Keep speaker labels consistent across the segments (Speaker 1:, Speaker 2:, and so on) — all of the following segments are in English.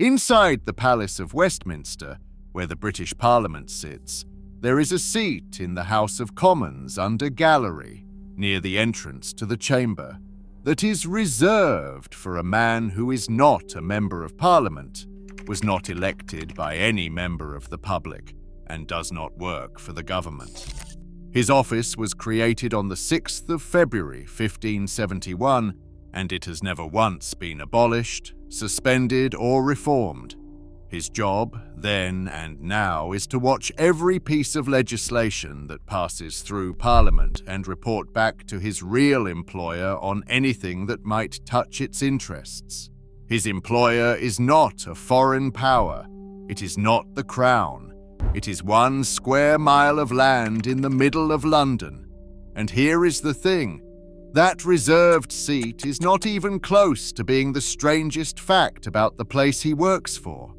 Speaker 1: Inside the Palace of Westminster, where the British Parliament sits, there is a seat in the House of Commons under gallery, near the entrance to the chamber, that is reserved for a man who is not a Member of Parliament, was not elected by any member of the public, and does not work for the government. His office was created on the 6th of February 1571, and it has never once been abolished, suspended, or reformed. His job, then and now, is to watch every piece of legislation that passes through Parliament and report back to his real employer on anything that might touch its interests. His employer is not a foreign power. It is not the Crown. It is 1 square mile of land in the middle of London. And here is the thing. That reserved seat is not even close to being the strangest fact about the place he works for.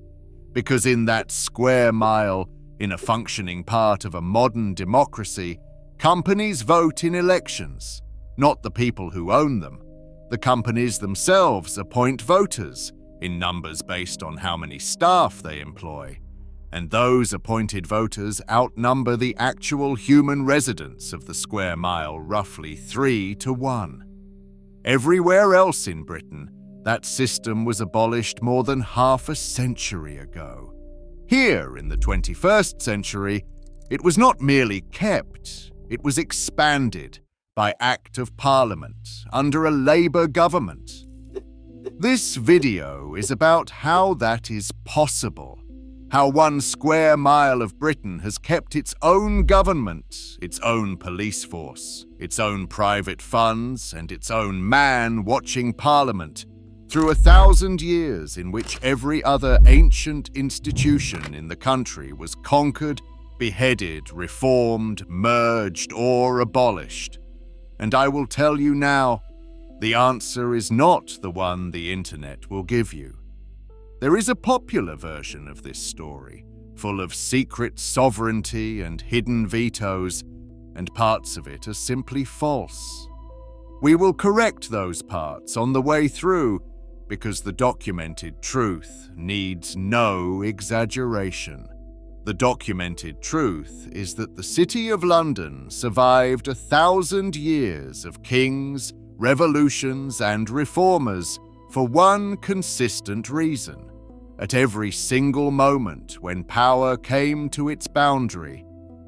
Speaker 1: Because in that square mile, in a functioning part of a modern democracy, companies vote in elections, not the people who own them. The companies themselves appoint voters, in numbers based on how many staff they employ. And those appointed voters outnumber the actual human residents of the square mile roughly 3 to 1. Everywhere else in Britain, that system was abolished more than half a century ago. Here, in the 21st century, it was not merely kept, it was expanded by Act of Parliament under a Labour government. This video is about how that is possible. How 1 square mile of Britain has kept its own government, its own police force, its own private funds, and its own man watching Parliament through 1,000 years in which every other ancient institution in the country was conquered, beheaded, reformed, merged, or abolished. And I will tell you now, the answer is not the one the internet will give you. There is a popular version of this story, full of secret sovereignty and hidden vetoes, and parts of it are simply false. We will correct those parts on the way through, because the documented truth needs no exaggeration. The documented truth is that the City of London survived 1,000 years of kings, revolutions, and reformers for one consistent reason. At every single moment when power came to its boundary,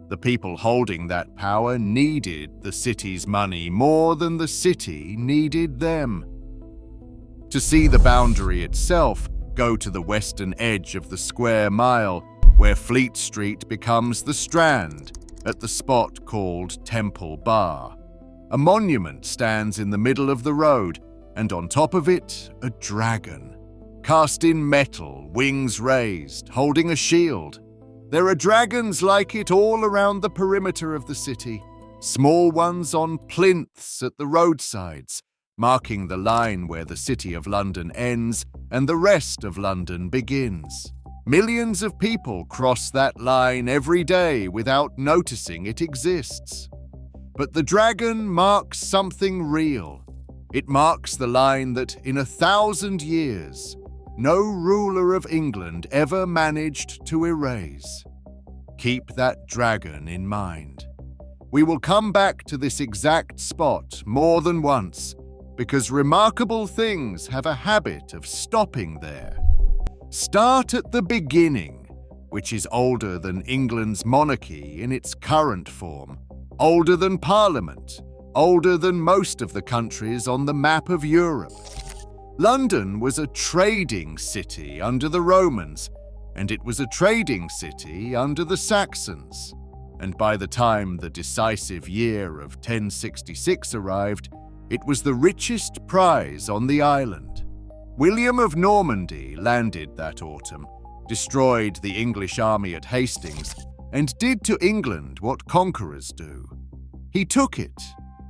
Speaker 1: the people holding that power needed the city's money more than the city needed them. To see the boundary itself, go to the western edge of the square mile, where Fleet Street becomes the Strand, at the spot called Temple Bar. A monument stands in the middle of the road, and on top of it, a dragon. Cast in metal, wings raised, holding a shield. There are dragons like it all around the perimeter of the city, small ones on plinths at the roadsides, marking the line where the City of London ends and the rest of London begins. Millions of people cross that line every day without noticing it exists. But the dragon marks something real. It marks the line that in 1,000 years, no ruler of England ever managed to erase. Keep that dragon in mind. We will come back to this exact spot more than once, because remarkable things have a habit of stopping there. Start at the beginning, which is older than England's monarchy in its current form, older than Parliament, older than most of the countries on the map of Europe. London was a trading city under the Romans, and it was a trading city under the Saxons. And by the time the decisive year of 1066 arrived, it was the richest prize on the island. William of Normandy landed that autumn, destroyed the English army at Hastings, and did to England what conquerors do. He took it.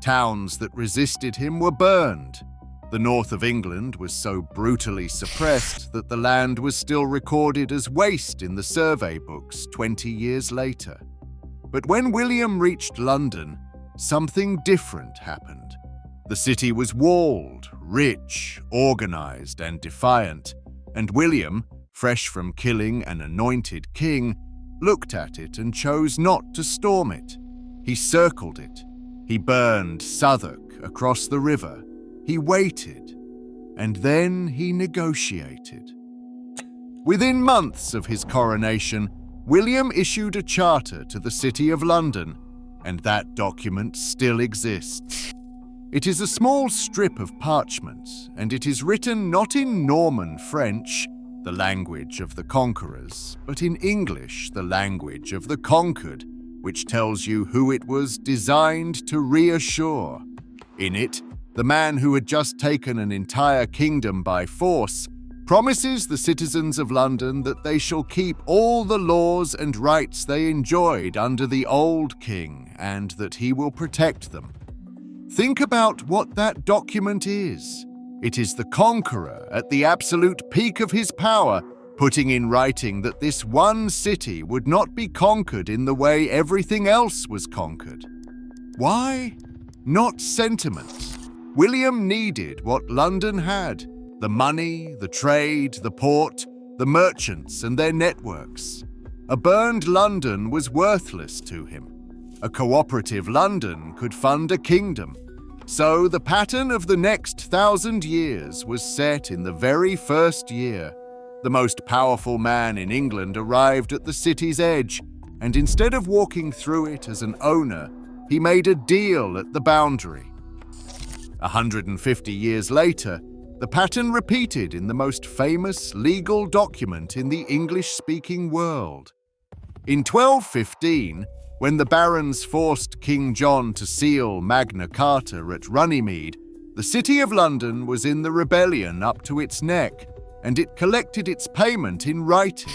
Speaker 1: Towns that resisted him were burned. The north of England was so brutally suppressed that the land was still recorded as waste in the survey books 20 years later. But when William reached London, something different happened. The city was walled, rich, organized, and defiant, and William, fresh from killing an anointed king, looked at it and chose not to storm it. He circled it. He burned Southwark across the river. He waited, and then he negotiated. Within months of his coronation, William issued a charter to the City of London, and that document still exists. It is a small strip of parchment, and it is written not in Norman French, the language of the conquerors, but in English, the language of the conquered, which tells you who it was designed to reassure. In it, the man who had just taken an entire kingdom by force promises the citizens of London that they shall keep all the laws and rights they enjoyed under the old king, and that he will protect them. Think about what that document is. It is the conqueror at the absolute peak of his power, putting in writing that this one city would not be conquered in the way everything else was conquered. Why? Not sentiment. William needed what London had: the money, the trade, the port, the merchants and their networks. A burned London was worthless to him. A cooperative London could fund a kingdom. So the pattern of the next 1,000 years was set in the very first year. The most powerful man in England arrived at the city's edge, and instead of walking through it as an owner, he made a deal at the boundary. 150 years later, the pattern repeated in the most famous legal document in the English-speaking world. In 1215, when the barons forced King John to seal Magna Carta at Runnymede, the City of London was in the rebellion up to its neck, and it collected its payment in writing.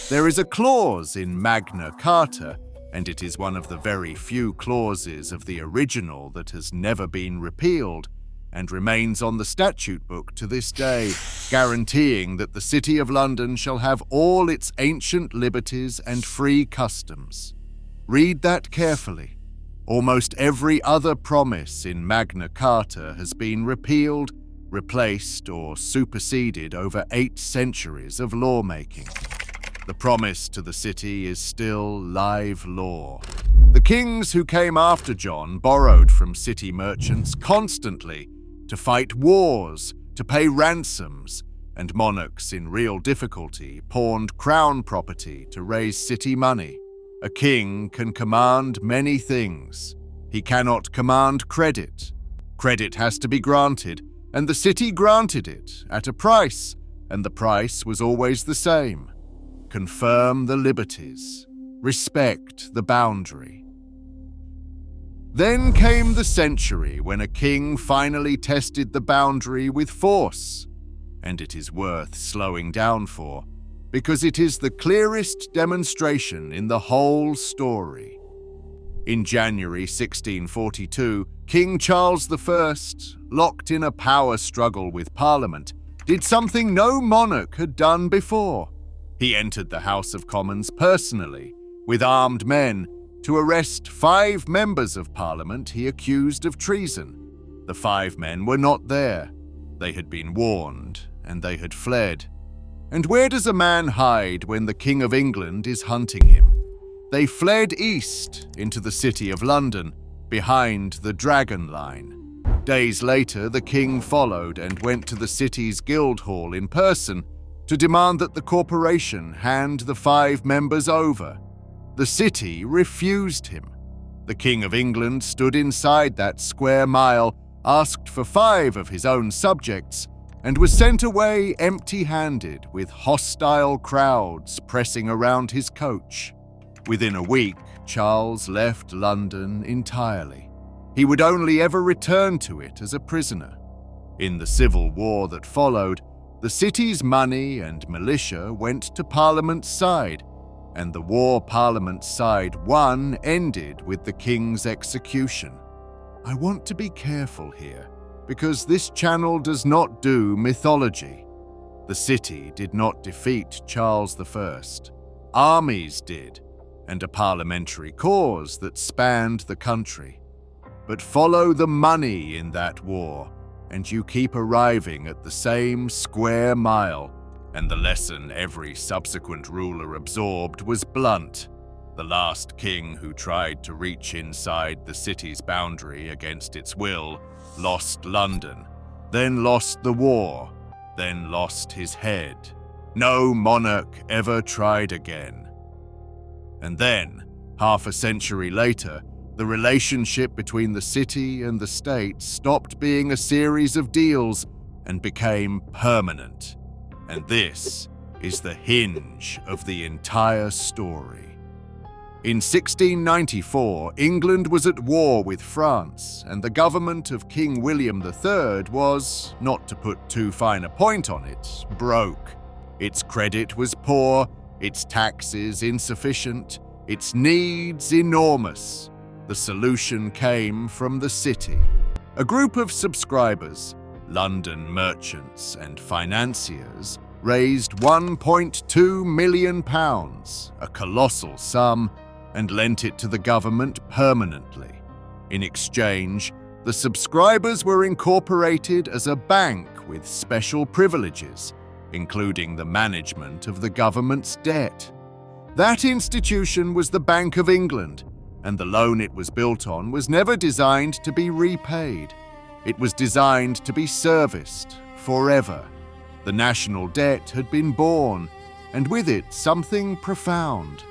Speaker 1: There is a clause in Magna Carta, and it is one of the very few clauses of the original that has never been repealed, and remains on the statute book to this day, guaranteeing that the City of London shall have all its ancient liberties and free customs. Read that carefully. Almost every other promise in Magna Carta has been repealed, replaced, or superseded over 8 centuries of lawmaking. The promise to the city is still live law. The kings who came after John borrowed from city merchants constantly to fight wars, to pay ransoms, and monarchs in real difficulty pawned crown property to raise city money. A king can command many things. He cannot command credit. Credit has to be granted, and the city granted it at a price, and the price was always the same. Confirm the liberties. Respect the boundary. Then came the century when a king finally tested the boundary with force, and it is worth slowing down for, because it is the clearest demonstration in the whole story. In January 1642, King Charles I, locked in a power struggle with Parliament, did something no monarch had done before. He entered the House of Commons personally, with armed men, to arrest 5 members of Parliament he accused of treason. The 5 men were not there. They had been warned, and they had fled. And where does a man hide when the King of England is hunting him? They fled east into the City of London, behind the Dragon Line. Days later, the king followed and went to the city's Guildhall in person to demand that the corporation hand the 5 members over. The city refused him. The King of England stood inside that square mile, asked for 5 of his own subjects, and was sent away empty-handed with hostile crowds pressing around his coach. Within a week, Charles left London entirely. He would only ever return to it as a prisoner. In the civil war that followed, the city's money and militia went to Parliament's side, and the war Parliament's side won ended with the king's execution. I want to be careful here, because this channel does not do mythology. The city did not defeat Charles I. Armies did, and a parliamentary cause that spanned the country. But follow the money in that war, and you keep arriving at the same square mile, and the lesson every subsequent ruler absorbed was blunt. The last king who tried to reach inside the city's boundary against its will lost London, then lost the war, then lost his head. No monarch ever tried again. And then, half a century later, the relationship between the city and the state stopped being a series of deals and became permanent. And this is the hinge of the entire story. In 1694, England was at war with France, and the government of King William III was, not to put too fine a point on it, broke. Its credit was poor, its taxes insufficient, its needs enormous. The solution came from the city. A group of subscribers, London merchants and financiers, raised £1.2 million, a colossal sum, and lent it to the government permanently. In exchange, the subscribers were incorporated as a bank with special privileges, including the management of the government's debt. That institution was the Bank of England, and the loan it was built on was never designed to be repaid. It was designed to be serviced forever. The national debt had been born, and with it something profound.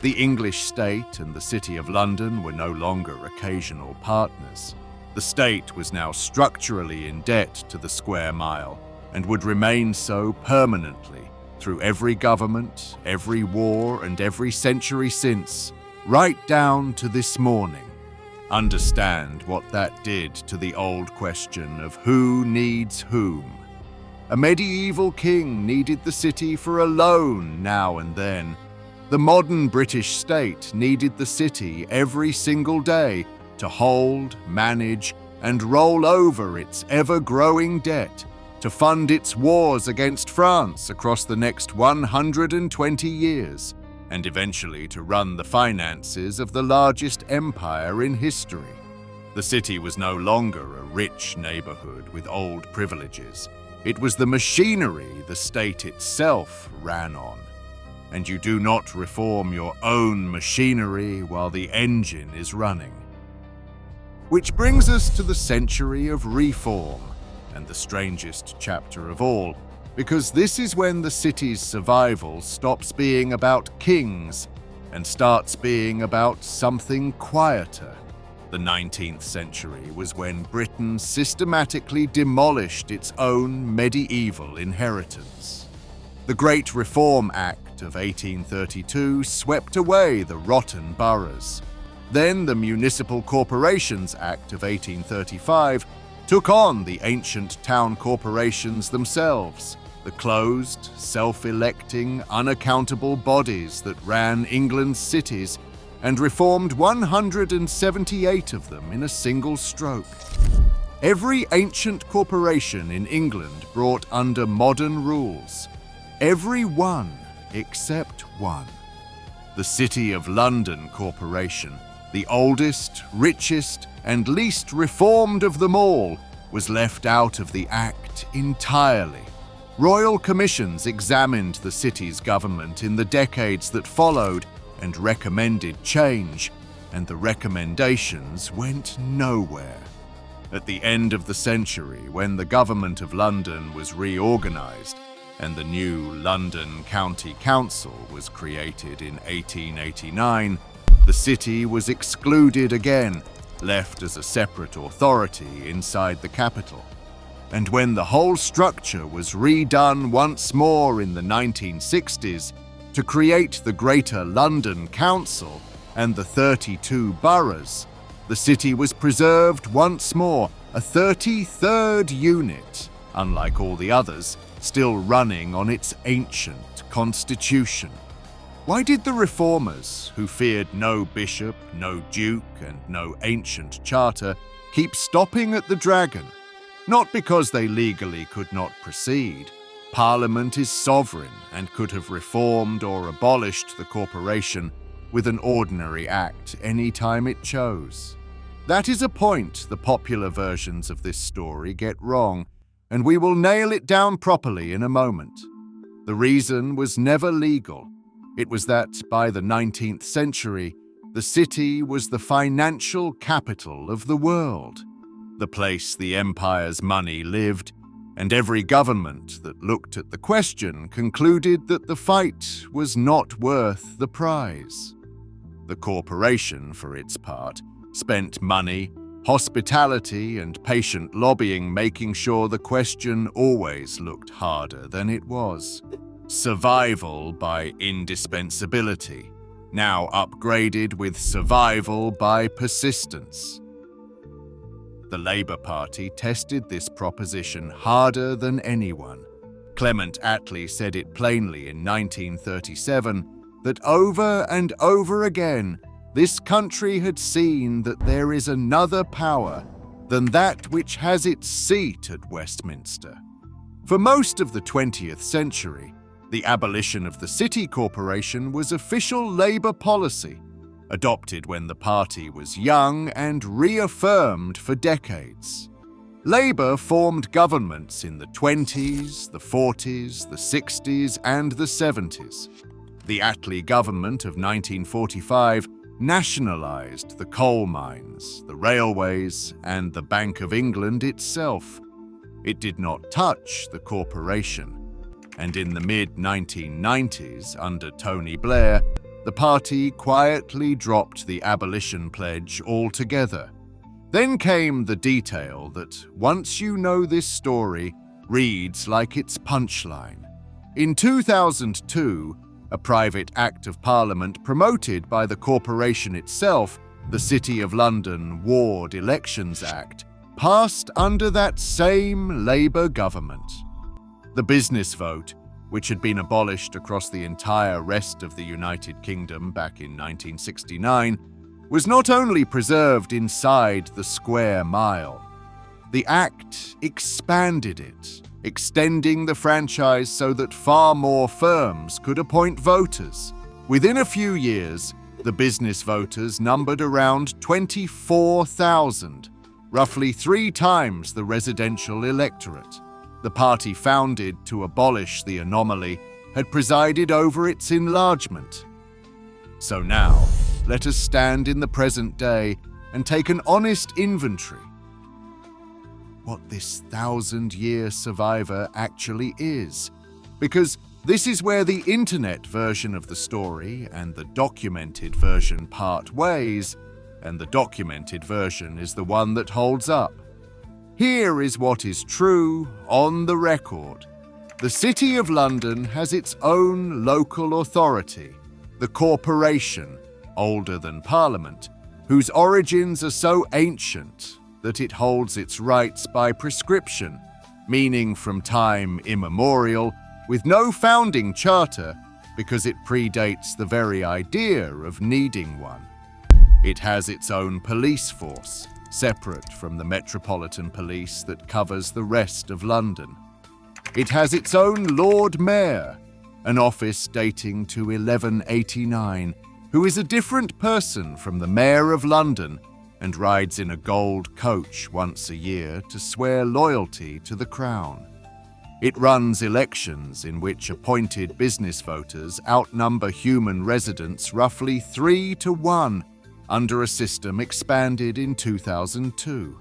Speaker 1: The English state and the City of London were no longer occasional partners. The state was now structurally in debt to the square mile, and would remain so permanently through every government, every war, and every century since, right down to this morning. Understand what that did to the old question of who needs whom. A medieval king needed the city for a loan now and then. The modern British state needed the city every single day to hold, manage, and roll over its ever-growing debt, to fund its wars against France across the next 120 years, and eventually to run the finances of the largest empire in history. The city was no longer a rich neighborhood with old privileges. It was the machinery the state itself ran on. And you do not reform your own machinery while the engine is running. Which brings us to the century of reform, and the strangest chapter of all, because this is when the city's survival stops being about kings and starts being about something quieter. The 19th century was when Britain systematically demolished its own medieval inheritance. The Great Reform Act of 1832 swept away the rotten boroughs. Then the Municipal Corporations Act of 1835 took on the ancient town corporations themselves, the closed, self-electing, unaccountable bodies that ran England's cities, and reformed 178 of them in a single stroke. Every ancient corporation in England brought under modern rules. Every one except one. The City of London Corporation, the oldest, richest, and least reformed of them all, was left out of the Act entirely. Royal commissions examined the city's government in the decades that followed and recommended change, and the recommendations went nowhere. At the end of the century, when the government of London was reorganized and the new London County Council was created in 1889, the city was excluded again, left as a separate authority inside the capital. And when the whole structure was redone once more in the 1960s to create the Greater London Council and the 32 boroughs, the city was preserved once more, a 33rd unit, unlike all the others, still running on its ancient constitution. Why did the reformers, who feared no bishop, no duke, and no ancient charter, keep stopping at the dragon? Not because they legally could not proceed. Parliament is sovereign and could have reformed or abolished the corporation with an ordinary act any time it chose. That is a point the popular versions of this story get wrong, and we will nail it down properly in a moment. The reason was never legal. It was that by the 19th century, the city was the financial capital of the world, the place the empire's money lived, and every government that looked at the question concluded that the fight was not worth the prize. The corporation, for its part, spent money, hospitality, and patient lobbying making sure the question always looked harder than it was. Survival by indispensability, now upgraded with survival by persistence. The Labour Party tested this proposition harder than anyone. Clement Attlee said it plainly in 1937 that over and over again, this country had seen that there is another power than that which has its seat at Westminster. For most of the 20th century, the abolition of the city corporation was official Labour policy, adopted when the party was young and reaffirmed for decades. Labour formed governments in the 20s, the 40s, the 60s, and the 70s. The Attlee government of 1945 nationalised the coal mines, the railways, and the Bank of England itself. It did not touch the corporation. And in the mid-1990s, under Tony Blair, the party quietly dropped the abolition pledge altogether. Then came the detail that, once you know this story, reads like its punchline. In 2002, a private Act of Parliament promoted by the corporation itself, the City of London Ward Elections Act, passed under that same Labour government. The business vote, which had been abolished across the entire rest of the United Kingdom back in 1969, was not only preserved inside the square mile. The Act expanded it, extending the franchise so that far more firms could appoint voters. Within a few years, the business voters numbered around 24,000, roughly 3 times the residential electorate. The party founded to abolish the anomaly had presided over its enlargement. So now, let us stand in the present day and take an honest inventory. What this 1,000-year survivor actually is, because this is where the internet version of the story and the documented version part ways, and the documented version is the one that holds up. Here is what is true on the record. The City of London has its own local authority, the corporation, older than Parliament, whose origins are so ancient that it holds its rights by prescription, meaning from time immemorial, with no founding charter because it predates the very idea of needing one. It has its own police force, separate from the Metropolitan Police that covers the rest of London. It has its own Lord Mayor, an office dating to 1189, who is a different person from the Mayor of London and rides in a gold coach once a year to swear loyalty to the Crown. It runs elections in which appointed business voters outnumber human residents roughly 3 to 1, under a system expanded in 2002.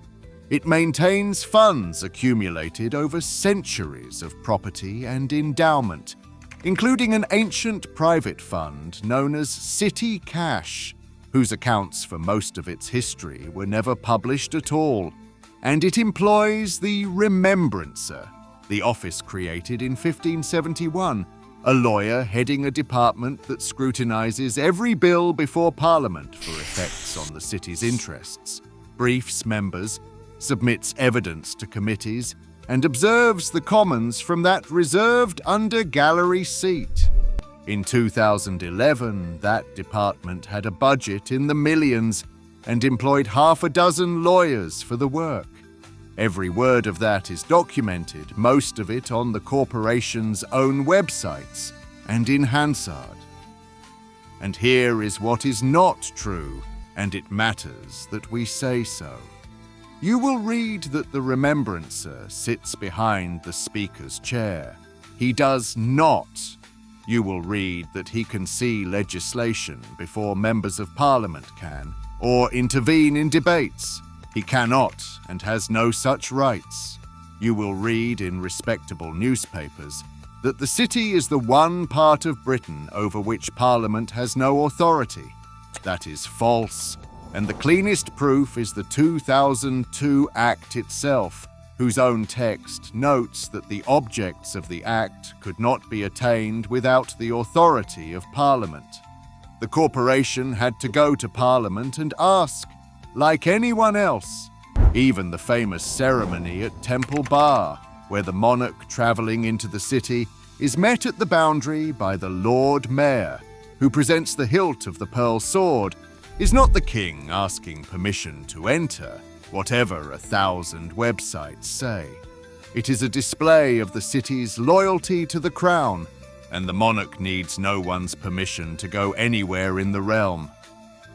Speaker 1: It maintains funds accumulated over centuries of property and endowment, including an ancient private fund known as City Cash, whose accounts for most of its history were never published at all, and it employs the Remembrancer, the office created in 1571, a lawyer heading a department that scrutinizes every bill before Parliament for effects on the city's interests, briefs members, submits evidence to committees, and observes the Commons from that reserved under-gallery seat. In 2011, that department had a budget in the millions and employed 6 lawyers for the work. Every word of that is documented, most of it on the corporation's own websites and in Hansard. And here is what is not true, and it matters that we say so. You will read that the Remembrancer sits behind the Speaker's chair, He does not. You will read that he can see legislation before members of Parliament can, or intervene in debates. He cannot and has no such rights. You will read in respectable newspapers that the city is the one part of Britain over which Parliament has no authority. That is false, and the cleanest proof is the 2002 Act itself, whose own text notes that the objects of the Act could not be attained without the authority of Parliament. The corporation had to go to Parliament and ask, like anyone else. Even the famous ceremony at Temple Bar, where the monarch travelling into the city is met at the boundary by the Lord Mayor, who presents the hilt of the pearl sword, is not the king asking permission to enter, whatever 1,000 websites say. It is a display of the city's loyalty to the crown, and the monarch needs no one's permission to go anywhere in the realm.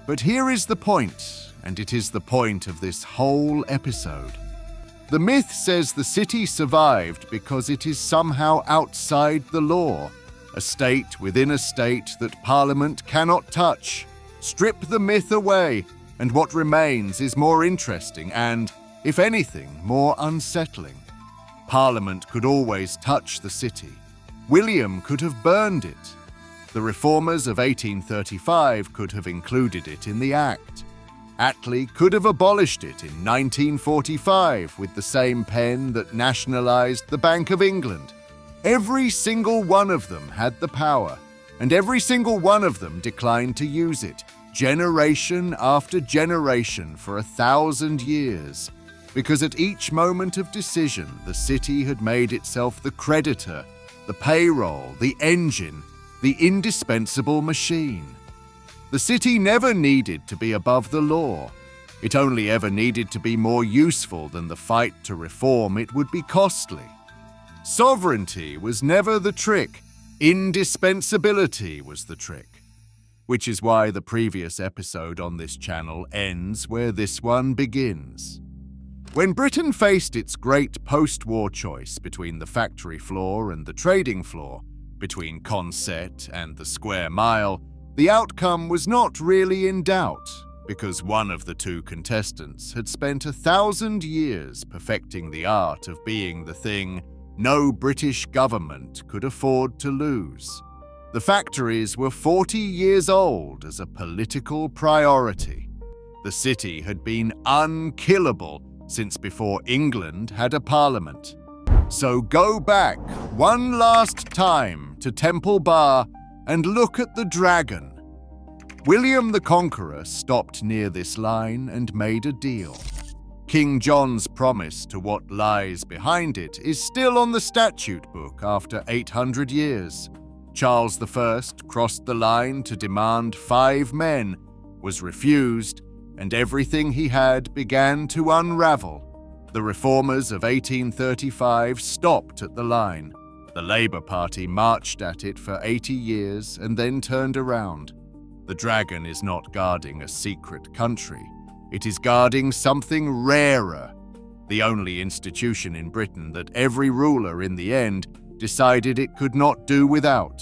Speaker 1: But here is the point, and it is the point of this whole episode. The myth says the city survived because it is somehow outside the law, a state within a state that Parliament cannot touch. Strip the myth away, and what remains is more interesting and, if anything, more unsettling. Parliament could always touch the city. William could have burned it. The reformers of 1835 could have included it in the Act. Attlee could have abolished it in 1945 with the same pen that nationalised the Bank of England. Every single one of them had the power, and every single one of them declined to use it, generation after generation for 1,000 years, because at each moment of decision the city had made itself the creditor, the payroll, the engine, the indispensable machine. The city never needed to be above the law. It only ever needed to be more useful than the fight to reform it would be costly. Sovereignty was never the trick. Indispensability was the trick. Which is why the previous episode on this channel ends where this one begins. When Britain faced its great post-war choice between the factory floor and the trading floor, between Consett and the square mile, the outcome was not really in doubt, because one of the two contestants had spent 1,000 years perfecting the art of being the thing no British government could afford to lose. The factories were 40 years old as a political priority. The city had been unkillable since before England had a parliament. So go back one last time to Temple Bar and look at the dragon. William the Conqueror stopped near this line and made a deal. King John's promise to what lies behind it is still on the statute book after 800 years. Charles I crossed the line to demand 5 men, was refused, and everything he had began to unravel. The reformers of 1835 stopped at the line. The Labour Party marched at it for 80 years and then turned around. The dragon is not guarding a secret country. It is guarding something rarer, the only institution in Britain that every ruler in the end decided it could not do without.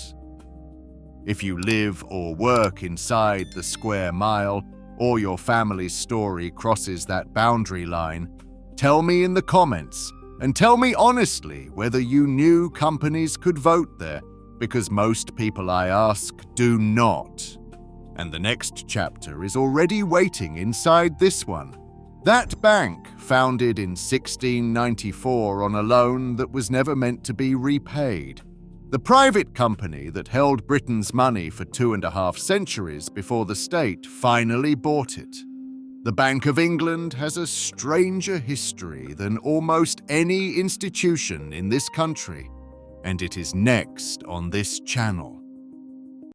Speaker 1: If you live or work inside the square mile, or your family's story crosses that boundary line, tell me in the comments, and tell me honestly whether you knew companies could vote there, because most people I ask do not. And the next chapter is already waiting inside this one. That bank, founded in 1694 on a loan that was never meant to be repaid. The private company that held Britain's money for 2.5 centuries before the state finally bought it. The Bank of England has a stranger history than almost any institution in this country, and it is next on this channel.